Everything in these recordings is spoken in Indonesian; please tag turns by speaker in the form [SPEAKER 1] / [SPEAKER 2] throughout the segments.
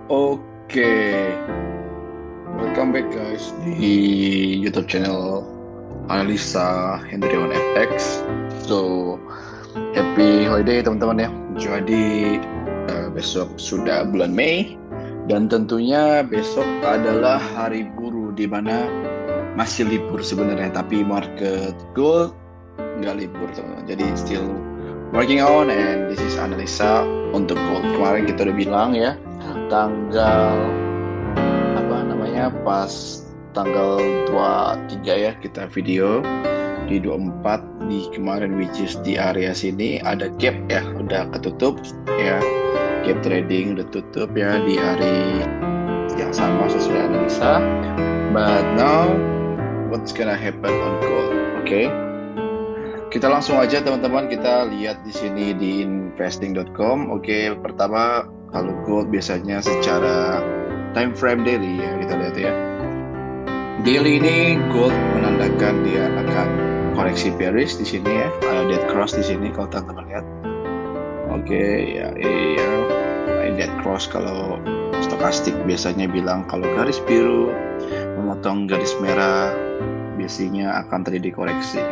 [SPEAKER 1] Oke, welcome back guys di YouTube channel Analisa Hendriawan FX. So, happy holiday teman-teman ya. Jadi besok sudah bulan Mei dan tentunya besok adalah hari buruh di mana masih libur sebenarnya, tapi market gold nggak libur teman-teman. Jadi still working on, and this is analisa untuk gold. Kemarin kita udah bilang ya, tanggal apa namanya, pas tanggal 23 ya kita video di 24 di kemarin, which is di area sini ada gap ya, udah ketutup ya, gap trading udah tutup ya di hari yang sama sesuai analisa. But now what's gonna happen on gold? Oke, kita langsung aja teman-teman, kita lihat di sini di investing.com. Oke, pertama kalau gold biasanya secara time frame daily ya, kita lihat ya. Daily ini gold menandakan dia akan koreksi bearish di sini ya. Ada dead cross di sini kalau teman-teman lihat. Oke, ya iya. Dead cross kalau stokastik biasanya bilang kalau garis biru memotong garis merah biasanya akan terjadi koreksi.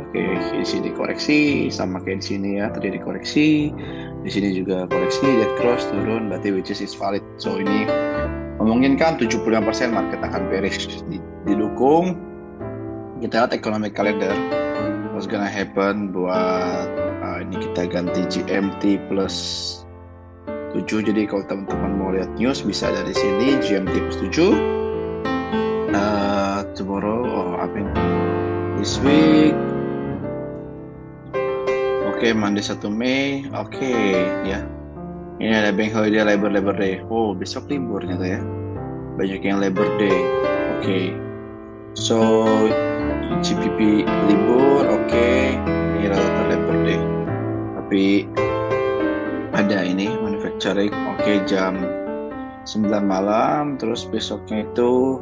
[SPEAKER 1] Oke, di sini koreksi sama kayak di sini ya, terjadi koreksi. Di sini juga koreksi, dead cross turun, berarti which is valid. So ini memungkinkan 75% market akan bearish. Didukung, kita lihat economic calendar what's gonna happen buat ini kita ganti GMT plus 7. Jadi kalau teman-teman mau lihat news bisa dari sini GMT plus 7. Tomorrow I mean this week. Oke, Monday 1 Mei. Oke, ya. Ini ada bank holiday, Labor Day. Oh, besok libur ternyata ya. Banyak yang Labor Day. Oke. So, GPP libur. Oke. Ini rata Labor Day. Tapi ada ini manufacturing. Oke, jam 9 malam. Terus besoknya itu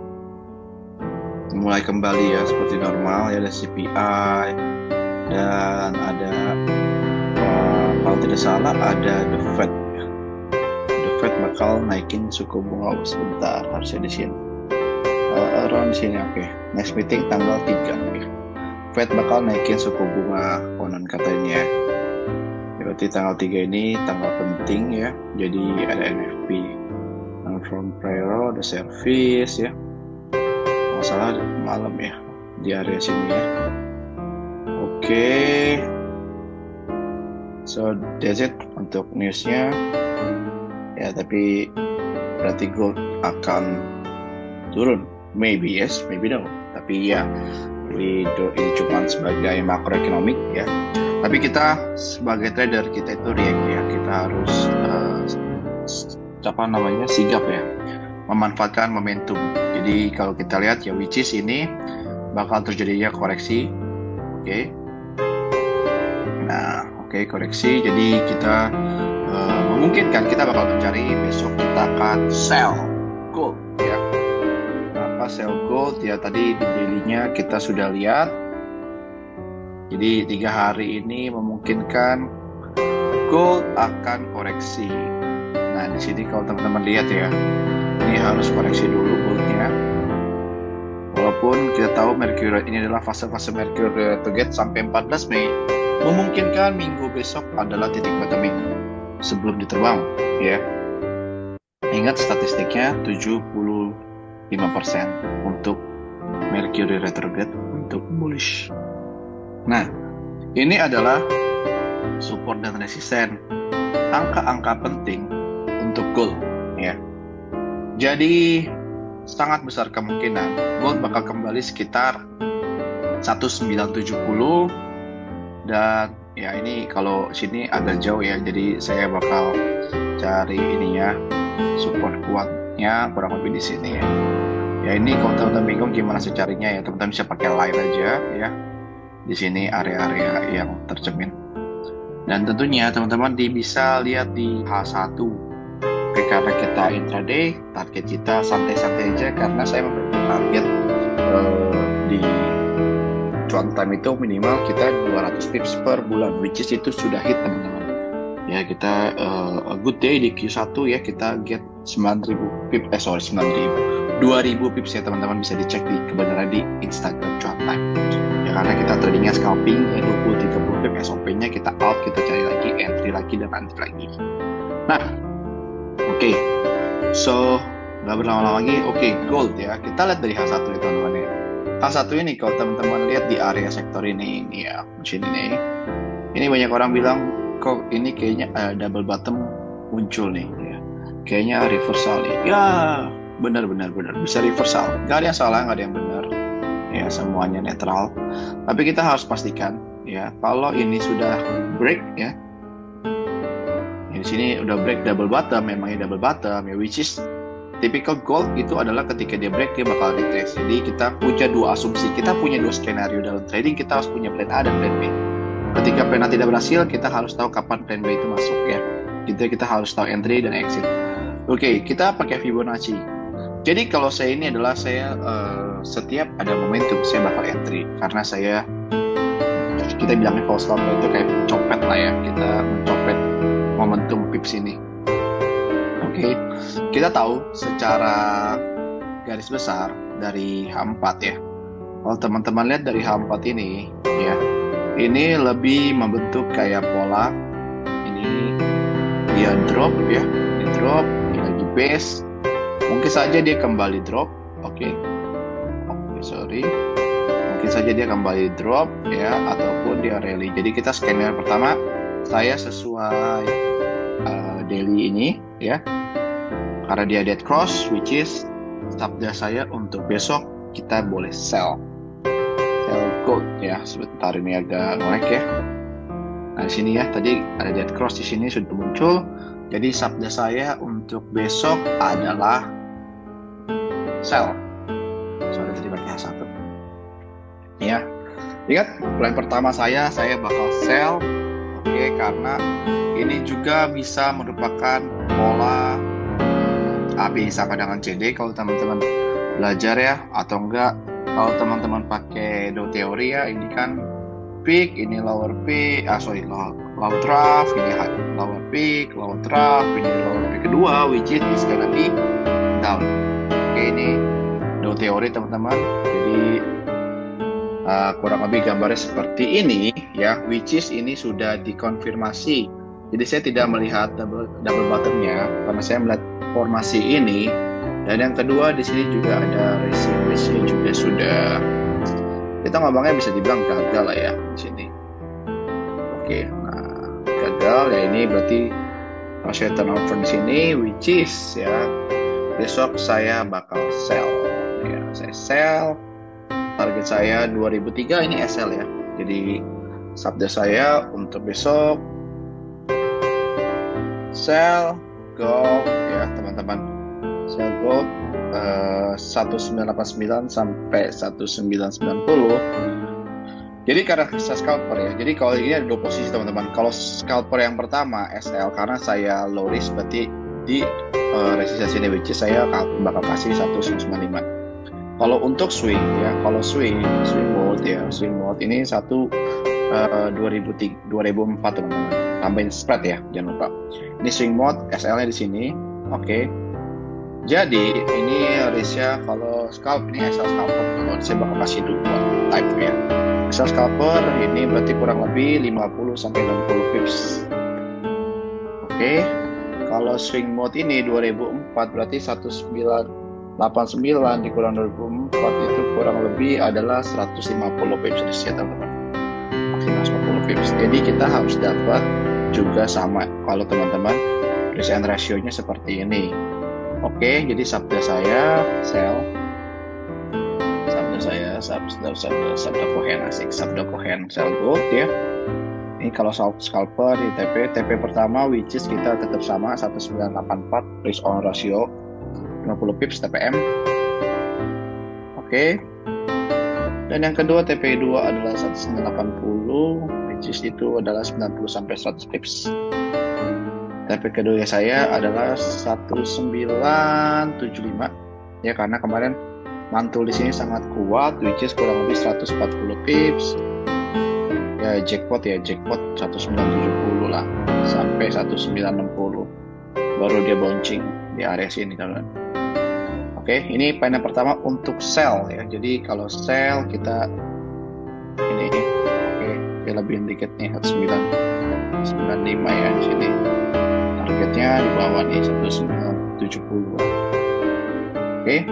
[SPEAKER 1] mulai kembali ya seperti normal ya, ada CPI dan ada kalau tidak salah ada the Fed. The Fed bakal naikin suku bunga sebentar, harusnya di sini. Around sini, oke. Next meeting tanggal 3 ya. Fed bakal naikin suku bunga konon katanya. Berarti tanggal 3 ini tanggal penting ya. Jadi ada NFP, non-farm payroll, ada service ya. Masalah malam ya di area sini ya. Oke. So that's it untuk newsnya ya, tapi berarti gold akan turun, maybe yes, maybe no, tapi ya ini cuma sebagai makroekonomik ya, tapi kita sebagai trader kita itu react ya, kita harus sigap ya, memanfaatkan momentum. Jadi kalau kita lihat ya, which is ini bakal terjadinya koreksi. Oke. Nah, oke, koreksi. Jadi kita memungkinkan kita bakal mencari besok kita akan sell gold ya. Kenapa sell gold ya? Tadi di daily-nya kita sudah lihat. Jadi 3 hari ini memungkinkan gold akan koreksi. Nah, di sini kalau teman-teman lihat ya, ini harus koreksi dulu goldnya. Walaupun kita tahu Mercury ini adalah fase-fase Mercury retrograde sampai 14 Mei, memungkinkan minggu besok adalah titik bottoming sebelum diterbang ya. Ingat statistiknya 75% untuk Mercury retrograde untuk bullish. Nah, ini adalah support dan resisten, angka-angka penting untuk gold ya. Jadi sangat besar kemungkinan gold bakal kembali sekitar 1970. Dan ya ini kalau sini agak jauh ya, jadi saya bakal cari ininya support kuatnya kurang lebih di sini ya. Ya ini kalau teman-teman bingung gimana sih carinya ya, teman-teman bisa pakai line aja ya. Di sini area-area yang tercermin. Dan tentunya teman-teman bisa lihat di H1. Oke, karena kita intraday, target kita santai-santai aja karena saya memberi target di cuan time itu minimal kita 200 pips per bulan, which is itu sudah hit teman-teman. Ya kita a good day di Q1 ya, kita get 9.000 pip, 2000 pips ya teman-teman, bisa dicek di kebenaran di Instagram cuan time. Ya karena kita tradingnya scalping ya 20-30 pip, SOP-nya kita out, kita cari lagi, entry lagi dan antri lagi. Nah, oke. So, nggak berlama-lama lagi, oke, gold ya. Kita lihat dari H1 ya teman-teman ya. H1 ini kalau teman-teman lihat di area sektor ini ya, mesin ini banyak orang bilang kok ini kayaknya double bottom muncul nih ya. Kayaknya reversal nih. Ya, benar bisa reversal. Gak ada yang salah, gak ada yang benar. Ya, semuanya netral. Tapi kita harus pastikan ya, kalau ini sudah break ya. Di sini udah break double bottom, memangnya double bottom ya, which is typical gold itu adalah ketika dia break dia bakal retrace. Jadi kita punya dua asumsi, kita punya dua skenario dalam trading, kita harus punya plan A dan plan B. Ketika plan A tidak berhasil, kita harus tahu kapan plan B itu masuk ya. Kita harus tahu entry dan exit. Oke, kita pakai Fibonacci. Jadi kalau saya ini adalah setiap ada momentum saya bakal entry karena kita bilangnya false alarm itu kayak mencopet lah ya, kita mencopet momentum pips ini. Oke, kita tahu secara garis besar dari H4 ya. Kalau teman-teman lihat dari H4 ini ya, ini lebih membentuk kayak pola. Ini dia drop ya, ini drop, ini lagi base. Mungkin saja dia kembali drop, sorry. Mungkin saja dia kembali drop ya, ataupun dia rally. Jadi kita skenario pertama, saya sesuai daily ini ya. Karena dia dead cross, which is sabda saya untuk besok kita boleh sell gold ya. Sebentar ini agak ngorek ya. Nah di sini ya, tadi ada dead cross di sini sudah muncul. Jadi sabda saya untuk besok adalah sell. Soalnya tadi pakai H1. Ya, ingat plan pertama saya bakal sell. Oke, karena ini juga bisa merupakan pola AB sama dengan CD kalau teman-teman belajar ya, atau enggak kalau teman-teman pakai Dow teori ya, ini kan peak, ini lower peak, lower trough, ini lower peak, lower trough, ini lower peak kedua, which is gonna be down. Oke, ini Dow teori teman-teman. Jadi kurang lebih gambarnya seperti ini ya, which is ini sudah dikonfirmasi. Jadi saya tidak melihat double bottomnya karena saya melihat formasi ini. Dan yang kedua di sini juga ada resistance juga sudah, kita ngomongnya bisa dibilang gagal lah ya di sini. Oke, nah gagal ya, ini berarti saya turnover di sini, which is ya besok saya bakal sell ya, saya sell. Target saya 2003, ini SL ya. Jadi sabda saya untuk besok sell gold ya teman-teman, sell gold 1989 sampai 1990. Jadi karena saya scalper ya, jadi kalau ini ada dua posisi teman-teman. Kalau scalper yang pertama SL, karena saya low risk, berarti di resistance ini, which is saya bakal kasih 1995. Kalau untuk swing ya, kalau swing mode ya, swing mode ini 2004 teman-teman, tambahin spread ya, jangan lupa. Ini swing mode, SL-nya di sini. Oke. Jadi ini risknya kalau scalp ini SL scalper, kalau saya bakal kasih dua type ya. SL scalper ini berarti kurang lebih 50 sampai 60 pips. Oke. Kalau swing mode ini 2004 berarti 1989 dikurang 2004 itu kurang lebih adalah 150 pips risknya teman-teman. Maksimal 50 pips. Jadi kita harus dapat juga sama kalau teman-teman risk and ratio-nya seperti ini. Oke, jadi sabda saya sell. Sabda Cohen asik, sabda Cohen sell gold ya. Ini kalau scalper di TP pertama, which is kita tetap sama 1984 risk on ratio 50 pips TPM. Oke. Dan yang kedua TP2 adalah 1980, which is itu adalah 90 sampai 100 pips. TP kedua saya adalah 1975 ya, karena kemarin mantul di sini sangat kuat, which is kurang lebih 140 pips. Ya jackpot 1970 lah sampai 1960 baru dia bouncing di area sini teman-teman. Oke, ini poin yang pertama untuk sell ya. Jadi kalau sell kita ini, oke, dia lebih indicate nih 1995 ya di sini. Targetnya di bawah nih 1970. Oke.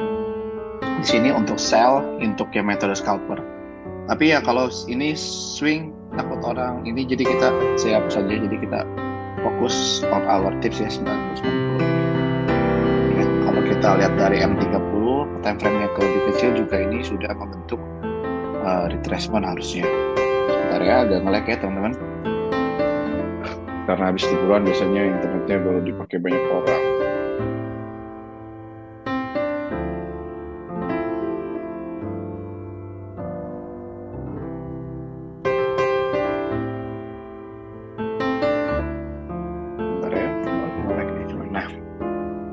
[SPEAKER 1] Di sini untuk sell untuk yang metode scalper. Tapi ya kalau ini swing takut orang ini, jadi kita saya hapus saja, jadi kita fokus on our tips ya 990. Ya, kalau kita lihat dari M30 time frame-nya kalau lebih kecil juga ini sudah membentuk retracement harusnya. Sebentar ya, agak nge-lag ya teman-teman. Karena habis liburan biasanya internetnya baru dipakai banyak orang.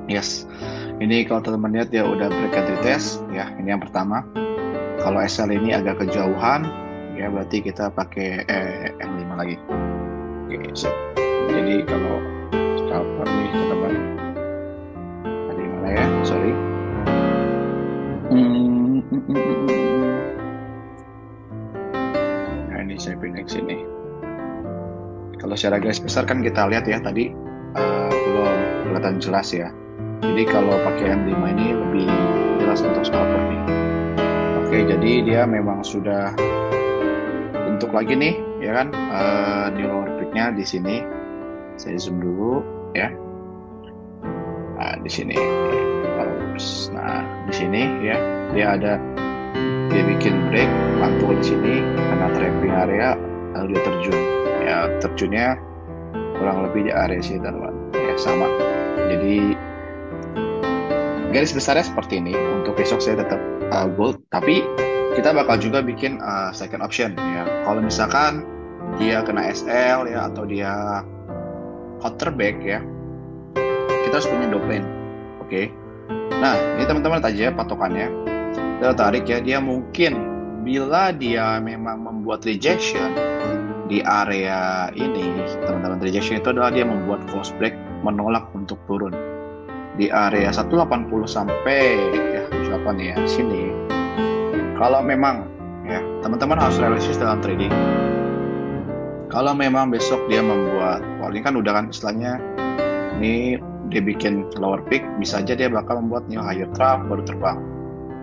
[SPEAKER 1] Yes, ini kalau teman-teman lihat ya udah break and retest ya, ini yang pertama. Kalau SL ini agak kejauhan ya, berarti kita pakai M5 lagi. Oke, so. Jadi kalau scalper nih teman-teman, tadi mana ya, sorry. Nah ini saya pindah ke sini. Kalau secara garis besar kan kita lihat ya tadi belum kelihatan jelas ya. Jadi kalau pakai M5 ini lebih jelas untuk scalper nih. Oke, jadi dia memang sudah bentuk lagi nih, ya kan? New lower peak-nya di sini. Saya zoom dulu, ya. Nah, di sini. Nah, di sini ya, dia bikin break, mantul di sini karena trapping area, lalu dia terjun. Ya, terjunnya kurang lebih di area sini, teman-teman. Ya, sama. Jadi garis besarnya seperti ini. Untuk besok saya tetap gold, tapi kita bakal juga bikin second option ya. Kalau misalkan dia kena SL ya, atau dia counterback ya, kita harus punya domain. Oke. Nah, ini teman-teman aja patokannya. Kita tarik ya, dia mungkin bila dia memang membuat rejection di area ini, teman-teman, rejection itu adalah dia membuat false break, menolak untuk turun di area 180 sampai ya 8 ya sini. Kalau memang ya teman-teman harus realistis dalam trading. Kalau memang besok dia membuat, ini kan udah kan istilahnya ini dia bikin lower peak, bisa aja dia bakal membuat new higher trough baru terbang.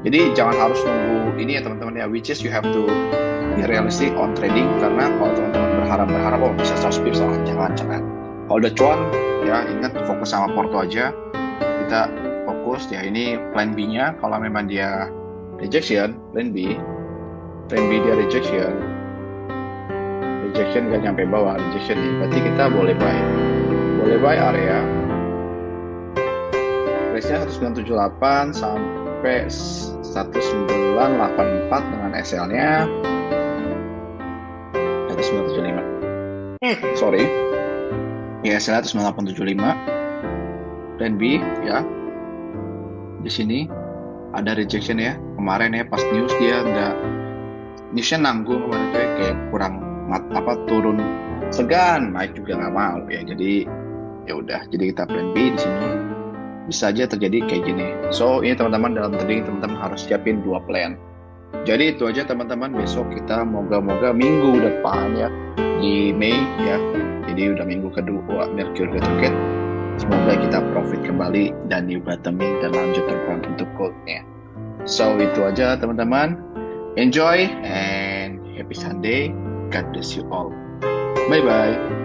[SPEAKER 1] Jadi jangan harus nunggu ini ya teman-teman ya, which is you have to be realistic on trading. Karena kalau teman-teman berharap oh bisa 100 pips, jangan. Kalau udah cuan ya ingat fokus sama porto aja. Kita fokus ya, ini plan B-nya. Kalau memang dia rejection, plan B dia rejection gak nyampe bawah, rejection nih, berarti kita boleh buy area price-nya 1978 sampai 1984 dengan SL-nya 1975. Sorry, ya SL 1975. Plan B ya, di sini ada rejection ya. Kemarin ya pas news dia newsnya nanggung kemarin tuh kayak kurang turun segan, naik juga nggak mau ya. Jadi ya udah, jadi kita plan B di sini, bisa aja terjadi kayak gini. So ini teman-teman dalam trading teman-teman harus siapin 2 plan. Jadi itu aja teman-teman, besok kita moga-moga minggu depan ya di Mei ya. Jadi udah minggu kedua Mercury retrograde. Semoga kita profit kembali dan new bottoming dan lanjut terbang untuk goldnya. So itu aja teman-teman. Enjoy and happy Sunday. God bless you all. Bye bye.